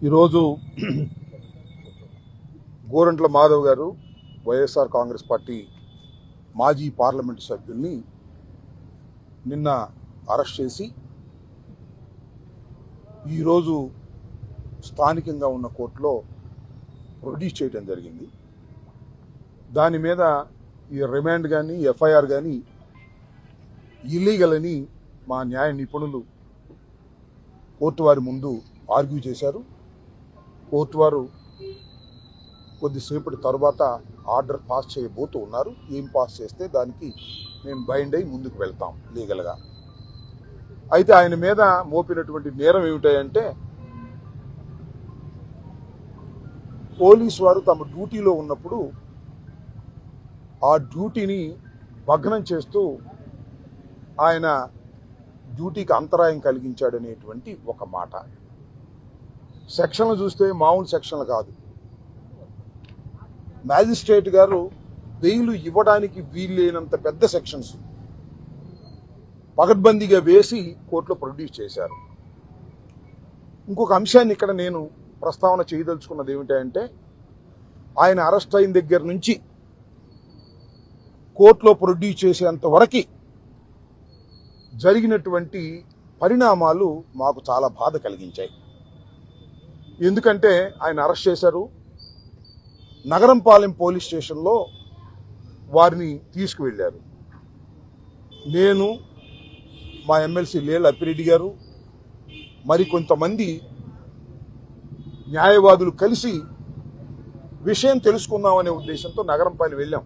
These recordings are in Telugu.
ఈరోజు గోరంట్ల మాధవ్ గారు వైఎస్ఆర్ కాంగ్రెస్ పార్టీ మాజీ పార్లమెంటు సభ్యుల్ని నిన్న అరెస్ట్ చేసి ఈరోజు స్థానికంగా ఉన్న కోర్టులో ప్రొడ్యూస్ చేయడం జరిగింది. దాని మీద ఈ రిమాండ్ కానీ ఎఫ్ఐఆర్ కానీ ఇల్లీగల్ అని మా న్యాయ నిపుణులు కోర్టు వారి ముందు ఆర్గ్యూ చేశారు. కోర్టు వారు కొద్దిసేపటి తర్వాత ఆర్డర్ పాస్ చేయబోతూ ఉన్నారు. ఏం పాస్ చేస్తే దానికి మేము బైండ్ అయి ముందుకు వెళ్తాం లీగల్గా. అయితే ఆయన మీద మోపినటువంటి నేరం ఏమిటంటే పోలీసు వారు తమ డ్యూటీలో ఉన్నప్పుడు ఆ డ్యూటీని భగ్నం చేస్తూ ఆయన డ్యూటీకి అంతరాయం కలిగించాడనేటువంటి ఒక మాట. సెక్షన్లు చూస్తే మామూలు సెక్షన్లు కాదు. మ్యాజిస్ట్రేట్ గారు బెయిల్ ఇవ్వడానికి వీల్లేనంత పెద్ద సెక్షన్స్ పకడ్బందీగా వేసి కోర్టులో ప్రొడ్యూస్ చేశారు. ఇంకొక అంశాన్ని ఇక్కడ నేను ప్రస్తావన చేయదలుచుకున్నది ఏమిటంటే ఆయన అరెస్ట్ అయిన దగ్గర నుంచి కోర్టులో ప్రొడ్యూస్ చేసేంత వరకు జరిగినటువంటి పరిణామాలు మాకు చాలా బాధ కలిగించాయి. ఎందుకంటే ఆయన అరెస్ట్ చేశారు. నగరంపాలెం పోలీస్ స్టేషన్లో వారిని తీసుకువెళ్ళారు. నేను, మా ఎమ్మెల్సీ లేళ్ల అప్పిరెడ్డి గారు, మరి కొంతమంది న్యాయవాదులు కలిసి విషయం తెలుసుకుందామనే ఉద్దేశంతో నగరంపాలెం వెళ్ళాం.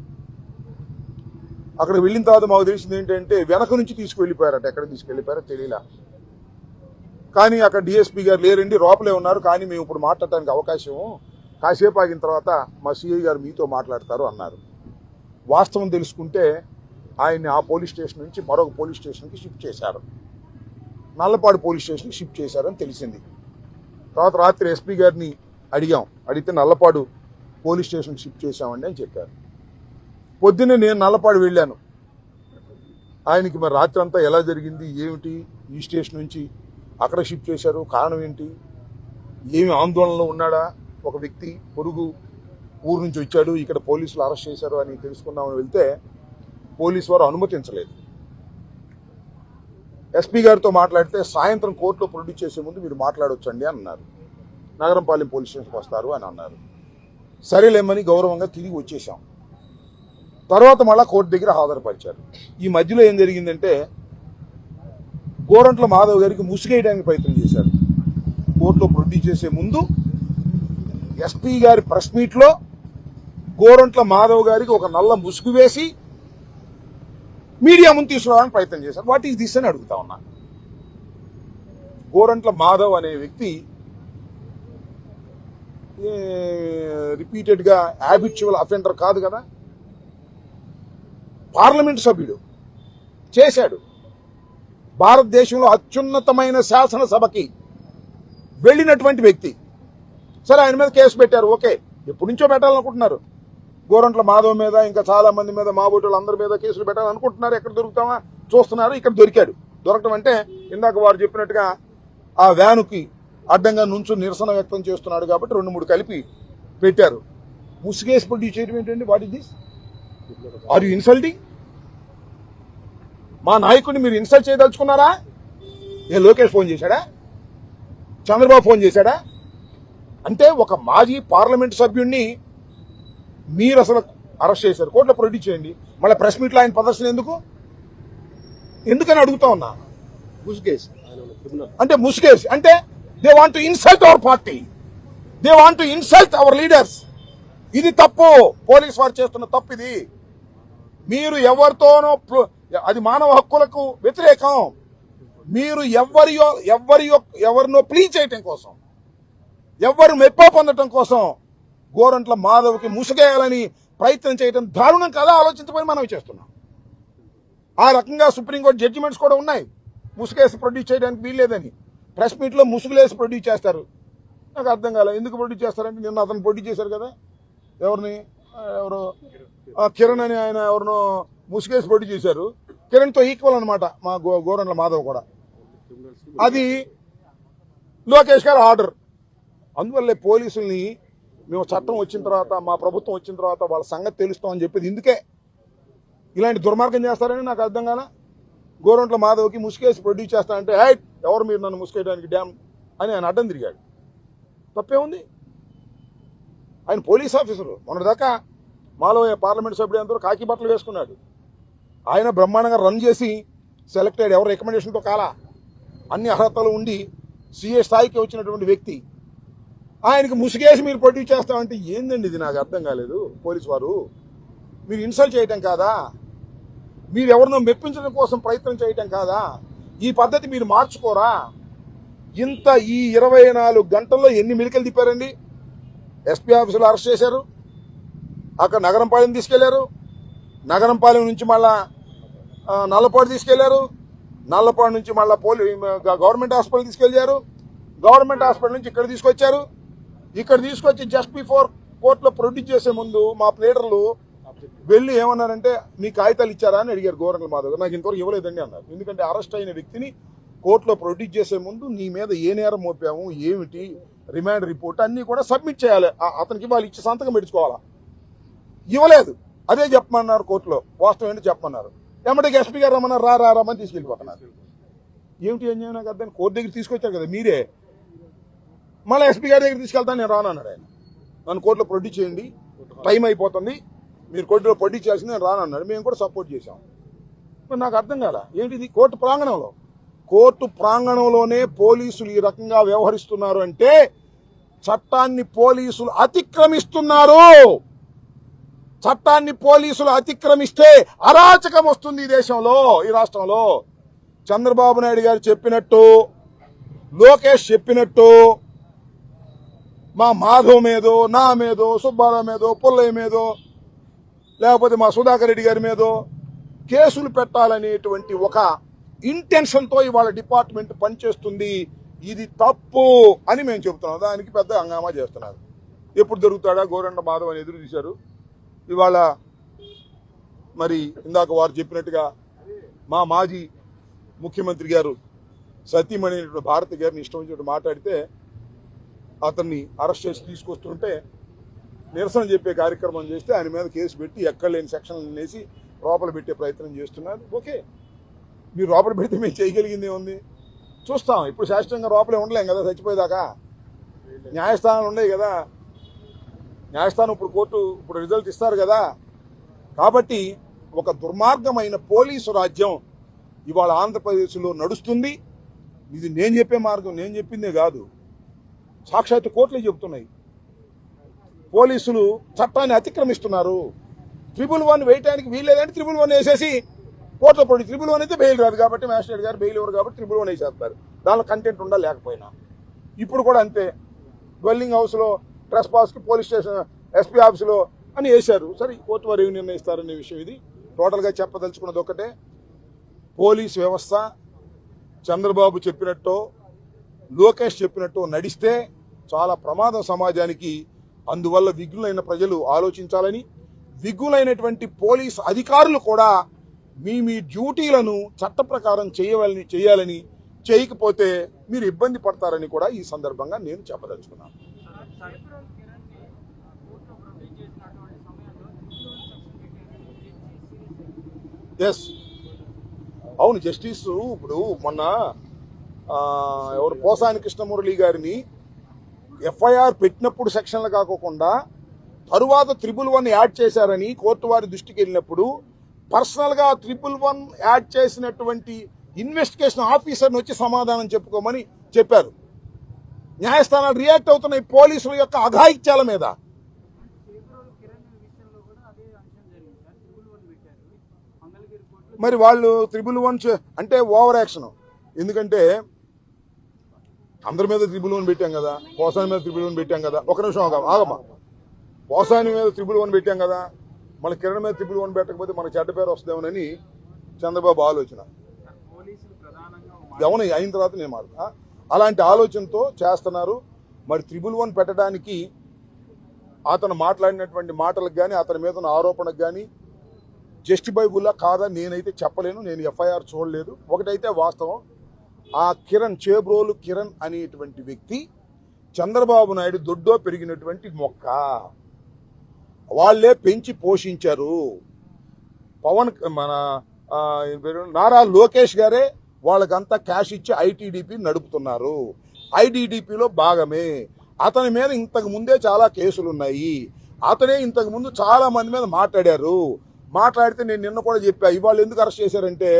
అక్కడ వెళ్ళిన తర్వాత మాకు తెలిసింది ఏంటంటే వెనక నుంచి తీసుకువెళ్ళిపోయారట. ఎక్కడ తీసుకెళ్ళిపోయారో తెలియలా. కానీ అక్కడ డిఎస్పీ గారు లేరండి, లోపలే ఉన్నారు. కానీ మేము ఇప్పుడు మాట్లాడటానికి అవకాశం కాసేపు ఆగిన తర్వాత మా సిఐ గారు మీతో మాట్లాడతారు అన్నారు. వాస్తవం తెలుసుకుంటే ఆయన్ని ఆ పోలీస్ స్టేషన్ నుంచి మరొక పోలీస్ స్టేషన్కి షిఫ్ట్ చేశారు. నల్లపాడు పోలీస్ స్టేషన్కి షిఫ్ట్ చేశారని తెలిసింది. తర్వాత రాత్రి ఎస్పీ గారిని అడిగితే నల్లపాడు పోలీస్ స్టేషన్కి షిఫ్ట్ చేశామండి అని చెప్పారు. పొద్దున్నే నేను నల్లపాడు వెళ్ళాను. ఆయనకి మరి రాత్రి అంతా ఎలా జరిగింది, ఏమిటి, ఈ స్టేషన్ నుంచి అక్కడ షిఫ్ట్ చేశారు, కారణం ఏంటి, ఏమి ఆందోళనలో ఉన్నాడా, ఒక వ్యక్తి పొరుగు ఊరు నుంచి వచ్చాడు, ఇక్కడ పోలీసులు అరెస్ట్ చేశారు అని తెలుసుకుందామని వెళ్తే పోలీసు వారు అనుమతించలేదు. ఎస్పీ గారితో మాట్లాడితే సాయంత్రం కోర్టులో ప్రొడ్యూస్ చేసే ముందు మీరు మాట్లాడొచ్చండి అన్నారు. నగరంపాలెం పోలీస్ స్టేషన్కి వస్తారు అని అన్నారు. సరేలేమని గౌరవంగా తిరిగి వచ్చేసాం. తర్వాత మళ్ళా కోర్టు దగ్గర హాజరుపరిచారు. ఈ మధ్యలో ఏం జరిగిందంటే గోరంట్ల మాధవ్ గారికి ముసుగేయడానికి ప్రయత్నం చేశారు. కోర్టులో ప్రొడ్యూస్ చేసే ముందు ఎస్పీ గారి ప్రెస్ మీట్లో గోరంట్ల మాధవ్ గారికి ఒక నల్ల ముసుగు వేసి మీడియా ముందు తీసుకురావడానికి ప్రయత్నం చేశారు. వాట్ ఈస్ దిస్ అని అడుగుతా ఉన్నా. గోరంట్ల మాధవ్ అనే వ్యక్తి రిపీటెడ్గా హ్యాబిచువల్ అఫెండర్ కాదు కదా, పార్లమెంట్ సభ్యుడు, చేశాడు. భారతదేశంలో అత్యున్నతమైన శాసనసభకి వెళ్ళినటువంటి వ్యక్తి. సరే, ఆయన మీద కేసు పెట్టారు. ఓకే, ఎప్పటి నుంచో పెట్టాలనుకుంటున్నారు. గోరంట్ల మాధవ్ మీద, ఇంకా చాలా మంది మీద, మా బోటులు అందరి మీద కేసులు పెట్టాలనుకుంటున్నారు. ఎక్కడ దొరుకుతామా చూస్తున్నారు. ఇక్కడ దొరికాడు. దొరకటం అంటే ఇందాక వారు చెప్పినట్టుగా ఆ వ్యానుకి అడ్డంగా నుంచు నిరసన వ్యక్తం చేస్తున్నాడు కాబట్టి 2-3 కలిపి పెట్టారు. ముసుగేసి ప్రొడ్యూస్ చేయడం ఏంటండి? What is this? Are you insulting? మా నాయకుడిని మీరు ఇన్సల్ట్ చేయదలుచుకున్నారా? లోకేష్ ఫోన్ చేశాడా? చంద్రబాబు ఫోన్ చేశాడా? అంటే ఒక మాజీ పార్లమెంట్ సభ్యుడిని మీరు అసలు అరెస్ట్ చేశారు, కోర్టులో ప్రొడ్యూస్ చేయండి. మళ్ళీ ప్రెస్ మీట్లో ఆయన ప్రదర్శన ఎందుకని అడుగుతా ఉన్నా. ముసుగేసి అంటే ముసుగేసి అంటే they want to insult our party, they want to insult hour leaders. ఇది తప్పు. పోలీసు వారు చేస్తున్న తప్పు ఇది. మీరు ఎవరితోనో, అది మానవ హక్కులకు వ్యతిరేకం. మీరు ఎవరినో ప్లీజ్ చేయటం కోసం, ఎవరు మెప్ప పొందటం కోసం గోరంట్ల మాధవ్కి ముసుగేయాలని ప్రయత్నం చేయడం దారుణం కదా. ఆలోచించమని మనం చేస్తున్నాం. ఆ రకంగా సుప్రీంకోర్టు జడ్జిమెంట్స్ కూడా ఉన్నాయి. ముసుగేసి ప్రొడ్యూస్ చేయడానికి వీల్లేదని. ప్రెస్ మీట్లో ముసుగులేసి ప్రొడ్యూస్ చేస్తారు. నాకు అర్థం కాలేదు ఎందుకు ప్రొడ్యూస్ చేస్తారంటే, నిన్న అతను ప్రొడ్యూస్ చేశారు కదా, ఎవరు కిరణ్ అని ఆయన ఎవరినో ముసుగేసి ప్రొడ్యూస్ చేశారు. కిరణ్తో ఈక్వల్ అనమాట మా గోరంట్ల మాధవ్ కూడా. అది లోకేష్ గారు ఆర్డర్. అందువల్లే పోలీసుల్ని మేము చట్టం వచ్చిన తర్వాత మా ప్రభుత్వం వచ్చిన తర్వాత వాళ్ళ సంగతి తెలుస్తామని చెప్పేది ఇందుకే. ఇలాంటి దుర్మార్గం చేస్తారని నాకు అర్థం కాల. గోరంట్ల మాధవ్కి ముసుకేసి ప్రొడ్యూస్ చేస్తానంటే ఎవరు మీరు నన్ను ముసుకేయడానికి డ్యామ్ అని ఆయన అడ్డం తిరిగాడు. తప్పే ఉంది? ఆయన పోలీస్ ఆఫీసరు. మొన్నటిదాకా మాలవయ్య పార్లమెంట్ సభ్యుడు అందరూ కాకి బట్టలు వేసుకున్నాడు. ఆయన బ్రహ్మాండంగా రన్ చేసి సెలెక్టెడ్, ఎవరు రికమెండేషన్తో కాలా, అన్ని అర్హతలు ఉండి సీఏ స్థాయికి వచ్చినటువంటి వ్యక్తి. ఆయనకి ముసుగేసి మీరు ప్రొడ్యూస్ చేస్తామంటే ఏందండి ఇది? నాకు అర్థం కాలేదు. పోలీసు వారు మీరు ఇన్సల్ట్ చేయటం కాదా? మీరు ఎవరినో మెప్పించడం కోసం ప్రయత్నం చేయటం కాదా? ఈ పద్ధతి మీరు మార్చుకోరా? ఇంత ఈ 24 గంటల్లో ఎన్ని మెలికలు తిప్పారండి? ఎస్పీ ఆఫీసులో అరెస్ట్ చేశారు, అక్కడ నగరంపాలెం తీసుకెళ్లారు, నగరంపాలెం నుంచి మళ్ళా నల్లపాడు తీసుకెళ్లారు, నల్లపాడు నుంచి మళ్ళా గవర్నమెంట్ హాస్పిటల్ తీసుకెళ్లారు, గవర్నమెంట్ హాస్పిటల్ నుంచి ఇక్కడ తీసుకొచ్చారు. ఇక్కడ తీసుకొచ్చి జస్ట్ బిఫోర్ కోర్టులో ప్రొడ్యూస్ చేసే ముందు మా ప్లేడర్లు వెళ్ళి ఏమన్నారంటే మీ కాగితాలు ఇచ్చారా అని అడిగారు గోరంట్ల మాధవ్. నాకు ఇంతవరకు ఇవ్వలేదండి అన్నారు. ఎందుకంటే అరెస్ట్ అయిన వ్యక్తిని కోర్టులో ప్రొడ్యూస్ చేసే ముందు నీ మీద ఏ నేరం మోపాము, ఏమిటి, రిమాండ్ రిపోర్ట్ అన్నీ కూడా సబ్మిట్ చేయాలి. అతనికి వాళ్ళు ఇచ్చి సంతకం పెట్టుకోవాలా. ఇవ్వలేదు. అదే చెప్పమన్నారు కోర్టులో. వాస్తవం ఏంటి చెప్పమన్నారు. ఎమ్మటికి ఎస్పీ గారు రమ్మన్నారు, రామని తీసుకెళ్ళిపోతున్నారు. ఏమిటి అన్యాయం నాకు అర్థం. కోర్టు దగ్గర తీసుకొచ్చారు కదా మీరే, మళ్ళీ ఎస్పీ గారి దగ్గర తీసుకెళ్తాను నేను రానన్నాడు ఆయన. నన్ను కోర్టులో ప్రొడ్యూస్ చేయండి, టైం అయిపోతుంది, మీరు కోర్టులో ప్రొడ్యూస్ చేయాల్సింది, నేను రానన్నాడు. మేము కూడా సపోర్ట్ చేశాం. మరి నాకు అర్థం కాల ఏంటిది. కోర్టు ప్రాంగణంలోనే పోలీసులు ఈ రకంగా వ్యవహరిస్తున్నారు అంటే చట్టాన్ని పోలీసులు అతిక్రమిస్తున్నారు. చట్టాన్ని పోలీసులు అతిక్రమిస్తే అరాచకం వస్తుంది ఈ దేశంలో, ఈ రాష్ట్రంలో. చంద్రబాబు నాయుడు గారు చెప్పినట్టు, లోకేష్ చెప్పినట్టు మా మాధవ్ మీదో, నా మీదో, సుబ్బారావు మీదో, పుల్లయ్య మీదో, లేకపోతే మా సుధాకర్ రెడ్డి గారి మీదో కేసులు పెట్టాలనేటువంటి ఒక ఇంటెన్షన్తో ఇవాళ డిపార్ట్మెంట్ పనిచేస్తుంది. ఇది తప్పు అని మేము చెబుతున్నాం. దానికి పెద్ద హంగామా చేస్తున్నారు. ఎప్పుడు దొరుకుతాడా గోరంట్ల మాధవ్ అని ఎదురు చూశారు. ఇవాళ మరి ఇందాక వారు చెప్పినట్టుగా మా మాజీ ముఖ్యమంత్రి గారు సతీమణి భారతి గారిని ఇష్టం వచ్చినట్టు మాట్లాడితే అతన్ని అరెస్ట్ చేసి తీసుకొస్తుంటే నిరసన చెప్పే కార్యక్రమం చేస్తే ఆయన మీద కేసు పెట్టి ఎక్కడ లేని సెక్షన్లు వేసి లోపల పెట్టే ప్రయత్నం చేస్తున్నారు. ఓకే, మీరు లోపల పెడితే మేము చేయగలిగింది ఏముంది? చూస్తాం. ఇప్పుడు శాశ్వతంగా లోపలే ఉండలేం కదా, చచ్చిపోయేదాకా. న్యాయస్థానాలు ఉన్నాయి కదా, న్యాయస్థానం ఇప్పుడు రిజల్ట్ ఇస్తారు కదా. కాబట్టి ఒక దుర్మార్గమైన పోలీసు రాజ్యం ఇవాళ ఆంధ్రప్రదేశ్లో నడుస్తుంది. ఇది నేను చెప్పే మార్గం, నేను చెప్పిందే కాదు, సాక్షాత్తు కోర్టులే చెబుతున్నాయి. పోలీసులు చట్టాన్ని అతిక్రమిస్తున్నారు. 111 వేయటానికి వీల్లేదంటే 111 వేసేసి కోర్టులో పడి 111 అయితే బెయిల్ రాదు కాబట్టి మ్యాజిస్ట్రేట్ గారు బెయిల్ ఇవ్వరు కాబట్టి 111 వేసేస్తారు. దానిలో కంటెంట్ ఉండా లేకపోయినా. ఇప్పుడు కూడా అంతే. డ్వెల్లింగ్ హౌస్లో ట్రెస్ పాస్కి పోలీస్ స్టేషన్ ఎస్పీ ఆఫీసులో అని వేశారు. సరే, కోర్టు వారు ఏమి నిర్ణయిస్తారనే విషయం ఇది. టోటల్గా చెప్పదలుచుకున్నది ఒకటే, పోలీస్ వ్యవస్థ చంద్రబాబు చెప్పినట్టు, లోకేష్ చెప్పినట్టు నడిస్తే చాలా ప్రమాదం సమాజానికి. అందువల్ల విఘ్నులైన ప్రజలు ఆలోచించాలని, విఘ్నులైనటువంటి పోలీస్ అధికారులు కూడా మీ డ్యూటీలను చట్ట ప్రకారం చేయాలని, చేయకపోతే మీరు ఇబ్బంది పడతారని కూడా ఈ సందర్భంగా నేను చెప్పదలుచుకున్నాను. ఎస్, అవును. జస్టిస్ ఇప్పుడు మొన్న ఎవరు పోసాని కృష్ణమురళి గారిని ఎఫ్ఐఆర్ పెట్టినప్పుడు సెక్షన్లు కాకోకుండా తరువాత 111 యాడ్ చేశారని కోర్టు వారి దృష్టికి వెళ్ళినప్పుడు పర్సనల్గా 111 యాడ్ చేసినటువంటి ఇన్వెస్టిగేషన్ ఆఫీసర్ని వచ్చి సమాధానం చెప్పుకోమని చెప్పారు. న్యాయస్థానాలు రియాక్ట్ అవుతున్నాయి పోలీసుల యొక్క అఘాయిత్యాల మీద. మరి వాళ్ళు 111 అంటే ఓవర్ యాక్షన్. ఎందుకంటే అందరి మీద 111 పెట్టాం కదా, పోసాని మీద 111 పెట్టాం కదా. ఒక నిమిషం ఆగమ్మా. పోసాని మీద 111 పెట్టాం కదా, మళ్ళీ కిరణ్ మీద 111 పెట్టకపోతే మనకు చెడ్డ పేరు వస్తుందేమోనని చంద్రబాబు ఆలోచన. ఎవరు అయిన తర్వాత నేను మాట్లాడుతా. అలాంటి ఆలోచనతో చేస్తున్నారు. మరి 111 పెట్టడానికి అతను మాట్లాడినటువంటి మాటలకు కానీ, అతని మీద ఉన్న ఆరోపణకు కానీ జస్టిఫైబుల్లా కాదా నేనైతే చెప్పలేను. నేను ఎఫ్ఐఆర్ చూడలేదు. ఒకటైతే వాస్తవం, ఆ కిరణ్ చేబ్రోలు కిరణ్ అనేటువంటి వ్యక్తి చంద్రబాబు నాయుడు దొడ్డో పెరిగినటువంటి మొక్క. వాళ్లే పెంచి పోషించారు. నారా లోకేష్ గారే వాళ్ళకంతా క్యాష్ ఇచ్చి ఐటీడీపీ నడుపుతున్నారు. ఐటీడీపీలో భాగమే. అతని మీద ఇంతకు ముందే చాలా కేసులున్నాయి. అతనే ఇంతకు ముందు చాలా మంది మీద మాట్లాడారు. మాట్లాడితే నేను నిన్న కూడా చెప్పా, ఇవాళ ఎందుకు అరెస్ట్ చేశారంటే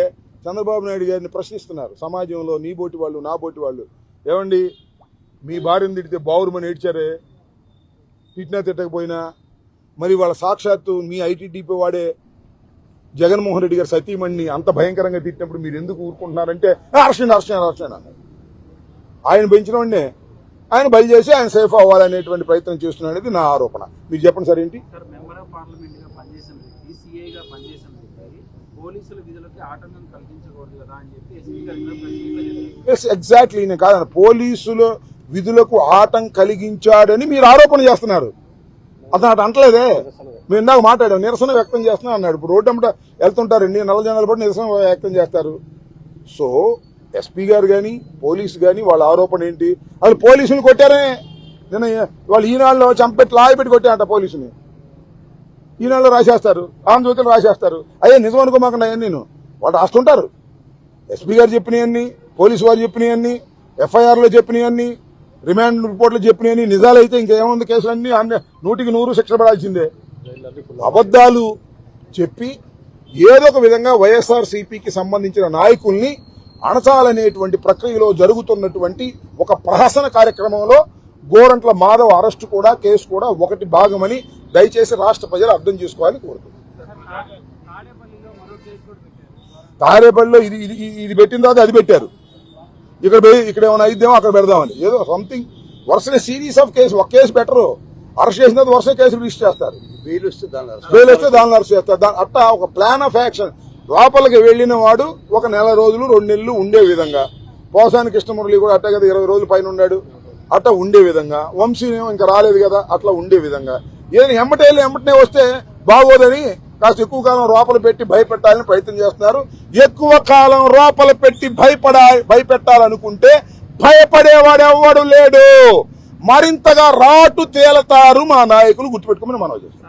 చంద్రబాబు నాయుడు గారిని ప్రశ్నిస్తున్నారు సమాజంలో. నీ బోటి వాళ్ళు, నా బోటి వాళ్ళు. ఏమండి, మీ భార్యను తిడితే బావురుమని ఏడ్చారే, తిట్టినా తిట్టకపోయినా. మరి వాళ్ళ సాక్షాత్తు మీ ఐటీడీపీ వాడే జగన్మోహన్ రెడ్డి గారు సతీమణిని అంత భయంకరంగా తిట్టినప్పుడు మీరు ఎందుకు ఊరుకుంటున్నారంటే అరెస్ట్ అన్నారు. ఆయన పెంచినోడినే ఆయన బలి చేసి ఆయన సేఫ్ అవ్వాలనేటువంటి ప్రయత్నం చేస్తున్నాడు అనేది నా ఆరోపణ. మీరు చెప్పండి సార్. ఏంటి ఎగ్జాక్ట్లీ నేను కాదన్న, పోలీసుల విధులకు ఆటం కలిగించాడని మీరు ఆరోపణ చేస్తున్నారు. అతను అటు అంటలేదే. మేము ఇందాక మాట్లాడాం, నిరసన వ్యక్తం చేస్తున్నా అన్నాడు. ఇప్పుడు రోడ్డు అమ్మట వెళ్తుంటారండి, నల్ల జనాలు పడి నిరసన వ్యక్తం చేస్తారు. సో ఎస్పీ గారు కానీ పోలీసు కానీ వాళ్ళ ఆరోపణ ఏంటి? వాళ్ళు పోలీసులు కొట్టారే. నేను వాళ్ళు ఈనాడులో చంపెట్టి లాగి పెట్టి కొట్టారంట పోలీసుని. ఈనాడులో రాసేస్తారు, ఆంధ్రజ్యోతిలో రాసేస్తారు. అయ్యే నిజం అనుకోమాకండి. అయ్యా నేను వాళ్ళు రాస్తుంటారు. ఎస్పీ గారు చెప్పినవన్నీ, పోలీసు వారు చెప్పినవన్నీ, ఎఫ్ఐఆర్లో చెప్పినవన్నీ, రిమాండ్ రిపోర్ట్లు చెప్పినవన్నీ నిజాలైతే ఇంకేముంది, కేసులన్నీ 100% శిక్ష పడాల్సిందే. అబద్దాలు చెప్పి ఏదో ఒక విధంగా వైఎస్ఆర్సీపీకి సంబంధించిన నాయకుల్ని అణచాలనేటువంటి ప్రక్రియలో జరుగుతున్నటువంటి ఒక ప్రహసన కార్యక్రమంలో గోరంట్ల మాధవ్ అరెస్టు కూడా, కేసు కూడా ఒకటి భాగమని దయచేసి రాష్ట్ర ప్రజలు అర్థం చేసుకోవాలని కోరుతున్నాను. తాడేపల్లిలో ఇది పెట్టిన తర్వాత అది పెట్టారు. ఇక్కడ ఏమైనా అయిద్దేమో అక్కడ పెడదామని, ఏదో సంథింగ్ వరుసనే సిరీస్ ఆఫ్ కేసు. ఒక కేసు పెట్టరు, అరెస్ట్ చేసిన తర్వాత వరుస కేసులు రిజిస్టర్ చేస్తారు. బెయిల్ వస్తే దాన్ని అరెస్ట్ చేస్తారు. అట్టా ఒక ప్లాన్ ఆఫ్ యాక్షన్. లోపలికి వెళ్లిన వాడు ఒక నెల రోజులు 2 నెలలు ఉండే విధంగా, పోసాని కృష్ణమురళి కూడా అట్టా కదా 20 రోజుల పైన ఉన్నాడు, అట్టా ఉండే విధంగా, వంశీనేమో ఇంకా రాలేదు కదా అట్లా ఉండే విధంగా. ఏదైనా ఎంబటనే వస్తే బాగోదని కాస్త ఎక్కువ కాలం లోపల పెట్టి భయపెట్టాలని ప్రయత్నం చేస్తున్నారు. ఎక్కువ కాలం లోపల పెట్టి భయపెట్టాలనుకుంటే భయపడేవాడెవ్వడు లేడు. మరింతగా రాటు తేలతారు మా నాయకులు, గుర్తుపెట్టుకోమని మనవి చేస్తారు.